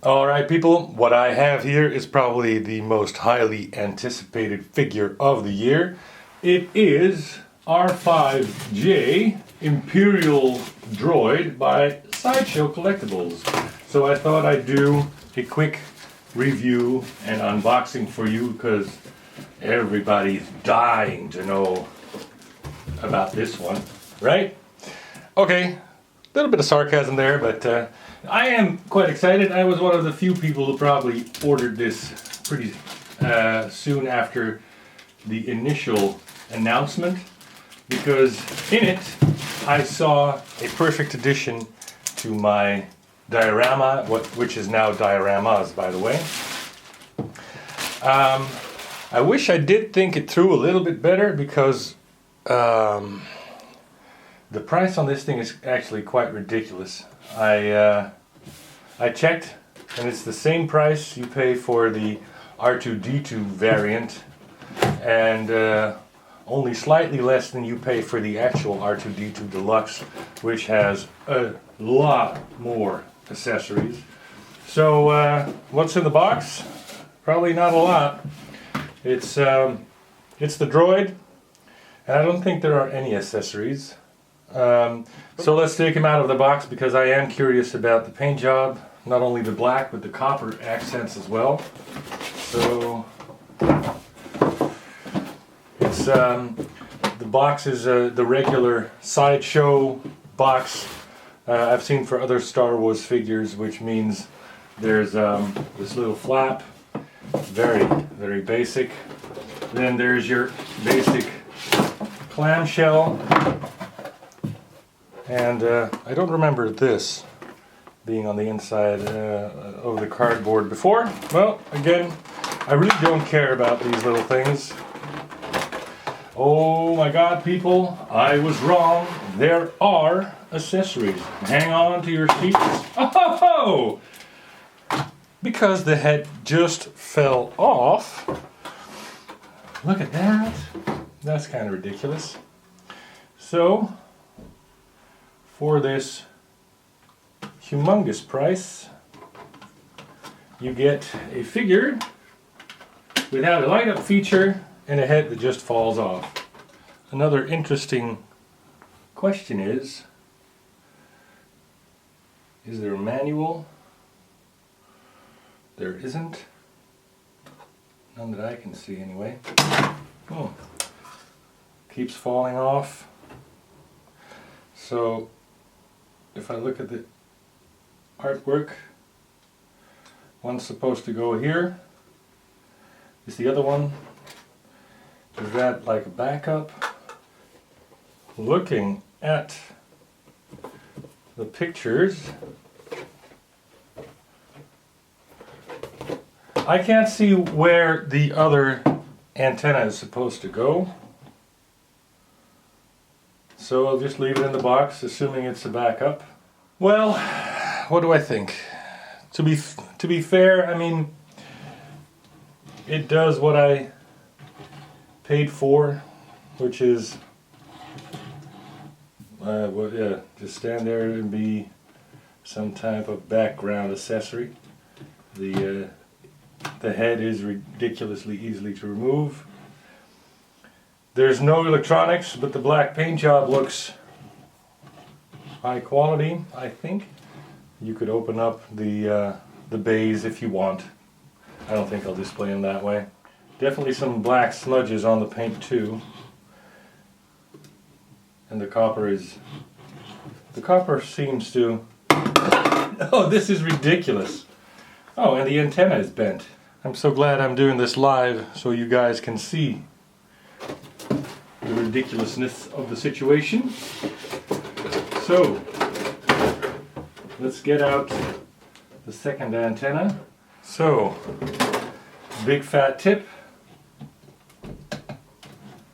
Alright people, what I have here is probably the most highly anticipated figure of the year. It is R5-J Imperial Driod by Sideshow Collectibles. So I thought I'd do a quick review and unboxing for you because everybody's dying to know about this one, right? Okay, a little bit of sarcasm there, but I am quite excited. I was one of the few people who probably ordered this pretty soon after the initial announcement, because in it I saw a perfect addition to my diorama, which is now dioramas, by the way. I wish I did think it through a little bit better, because the price on this thing is actually quite ridiculous. I checked, and it's the same price you pay for the R2-D2 variant, and only slightly less than you pay for the actual R2-D2 Deluxe, which has a lot more accessories. So what's in the box? Probably not a lot. It's the droid, and I don't think there are any accessories. So let's take him out of the box, because I am curious about the paint job, not only the black but the copper accents as well. So it's the box is the regular Sideshow box I've seen for other Star Wars figures, which means there's this little flap, very basic. Then there's your basic clamshell. And I don't remember this being on the inside of the cardboard before. Well, again, I really don't care about these little things. Oh my god, people, I was wrong. There are accessories. Hang on to your seats. Oh! Because the head just fell off. Look at that. That's kind of ridiculous. So, for this humongous price, you get a figure without a light-up feature and a head that just falls off. Another interesting question is there a manual? There isn't. None that I can see anyway. Oh, keeps falling off. So if I look at the artwork, one's supposed to go here. Is the other one? Is that like a backup? Looking at the pictures, I can't see where the other antenna is supposed to go. So I'll just leave it in the box, assuming it's a backup. Well, what do I think? To be fair, I mean, it does what I paid for, which is, just stand there and be some type of background accessory. The head is ridiculously easy to remove. There's no electronics, but the black paint job looks high quality, I think. You could open up the bays if you want. I don't think I'll display them that way. Definitely some black smudges on the paint too. And the copper seems to... Oh, this is ridiculous. Oh, and the antenna is bent. I'm so glad I'm doing this live so you guys can see the ridiculousness of the situation. So, let's get out the second antenna. So, big fat tip.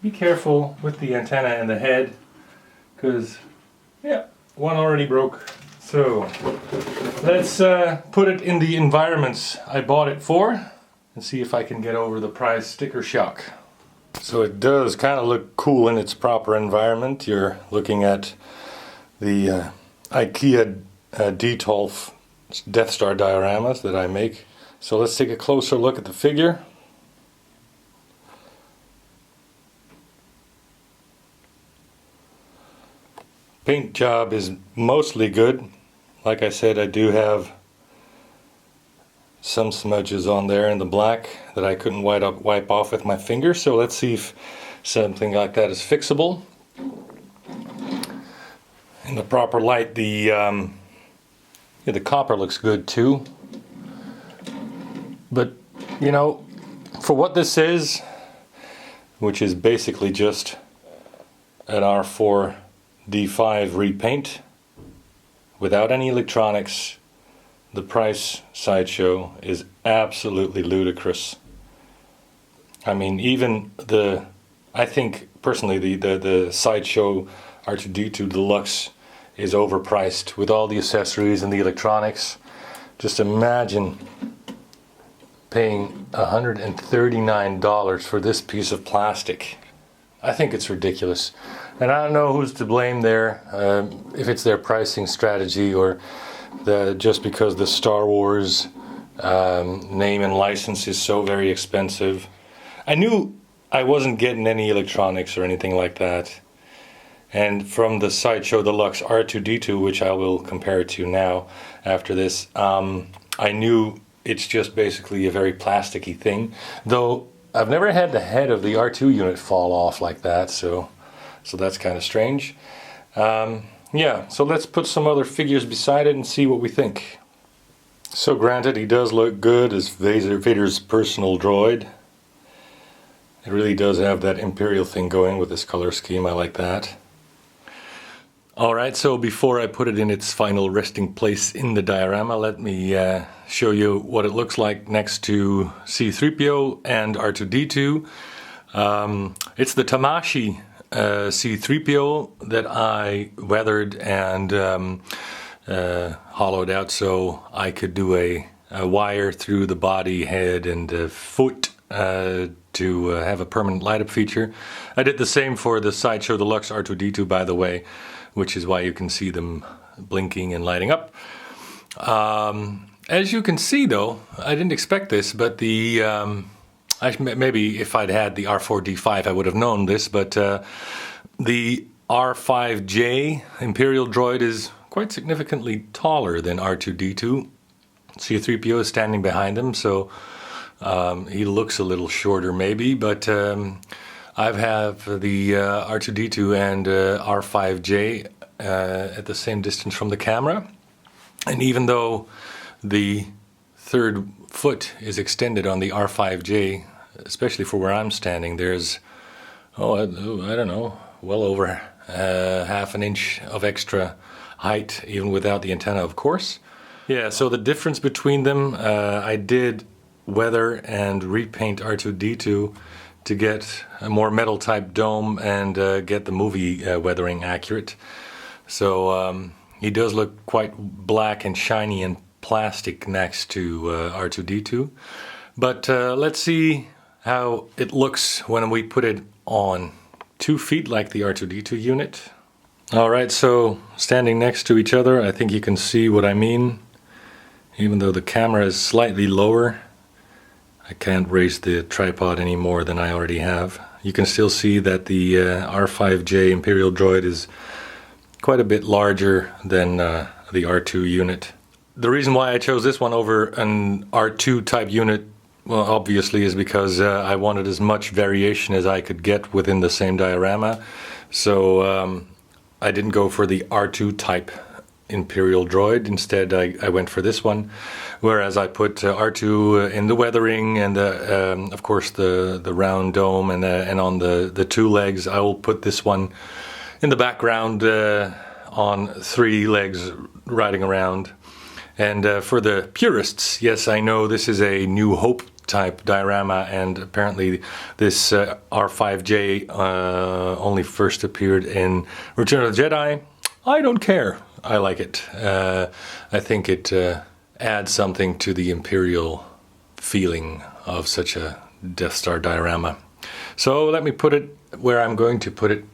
Be careful with the antenna and the head, because, yeah, one already broke. So, let's put it in the environments I bought it for and see if I can get over the prize sticker shock. So it does kind of look cool in its proper environment. You're looking at the IKEA detolf Death Star dioramas that I make. So let's take a closer look at the figure. Paint job is mostly good. Like I said, I do have some smudges on there in the black that I couldn't wipe off with my finger. So let's see if something like that is fixable. In the proper light, the copper looks good too. But you know, for what this is, which is basically just an R4-D5 repaint without any electronics, the price Sideshow is absolutely ludicrous. I mean, even I think personally the Sideshow R2-D2 Deluxe is overpriced with all the accessories and the electronics. Just imagine paying $139 for this piece of plastic. I think it's ridiculous. And I don't know who's to blame there, if it's their pricing strategy or just because the Star Wars name and license is so very expensive. I knew I wasn't getting any electronics or anything like that. And from the Sideshow Deluxe R2-D2, which I will compare it to now after this, I knew it's just basically a very plasticky thing. Though I've never had the head of the R2 unit fall off like that, so that's kind of strange. Yeah, so let's put some other figures beside it and see what we think. So granted, he does look good as Vader's personal droid. It really does have that Imperial thing going with this color scheme. I like that. Alright, so before I put it in its final resting place in the diorama, let me show you what it looks like next to C-3PO and R2-D2. It's the Tamashii C-3PO that I weathered and hollowed out so I could do a wire through the body, head and foot to have a permanent light up feature. I did the same for the Sideshow Deluxe R2-D2, by the way, which is why you can see them blinking and lighting up. As you can see though, I didn't expect this, but maybe if I'd had the R4-D5 I would have known this, but the R5-J Imperial Droid is quite significantly taller than R2-D2. C-3PO is standing behind him, so he looks a little shorter maybe, but I have the R2-D2 and R5-J at the same distance from the camera, and even though the third foot is extended on the R5-J, especially for where I'm standing, there's, I don't know, well over half an inch of extra height, even without the antenna, of course. Yeah, so the difference between them, I did weather and repaint R2-D2 to get a more metal type dome and get the movie weathering accurate. So he does look quite black and shiny and plastic next to R2-D2. But let's see how it looks when we put it on 2 feet like the R2-D2 unit. Alright, so standing next to each other, I think you can see what I mean. Even though the camera is slightly lower, I can't raise the tripod any more than I already have. You can still see that the R5-J Imperial Droid is quite a bit larger than the R2 unit. The reason why I chose this one over an R2 type unit, well, obviously is because I wanted as much variation as I could get within the same diorama. So I didn't go for the R2 type Imperial Droid. Instead I went for this one, whereas I put R2 in the weathering and of course the round dome and on the 2 legs. I will put this one in the background on 3 legs riding around. And for the purists, yes, I know this is a New Hope type diorama, and apparently this R5-J only first appeared in Return of the Jedi. I don't care. I like it. I think it adds something to the Imperial feeling of such a Death Star diorama. So let me put it where I'm going to put it.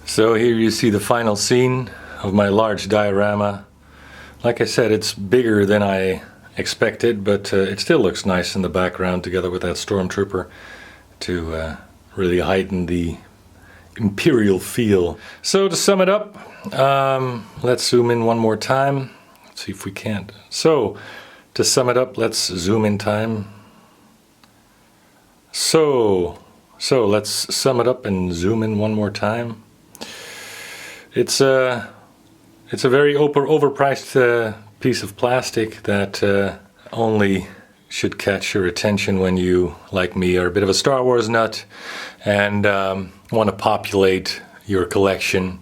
So here you see the final scene of my large diorama Like I said, it's bigger than I expected, but it still looks nice in the background together with that Stormtrooper to really heighten the Imperial feel. So to sum it up, let's zoom in one more time. Let's see if we can't. So to sum it up, let's zoom in time. So let's sum it up and zoom in one more time. It's a very overpriced piece of plastic that only should catch your attention when you, like me, are a bit of a Star Wars nut and want to populate your collection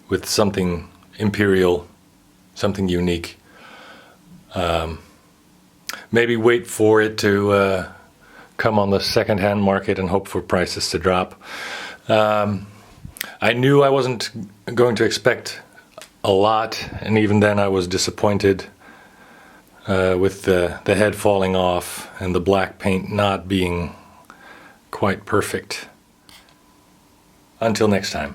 with something Imperial, something unique. Maybe wait for it to come on the second-hand market and hope for prices to drop. I knew I wasn't going to expect a lot, and even then I was disappointed with the head falling off and the black paint not being quite perfect. Until next time.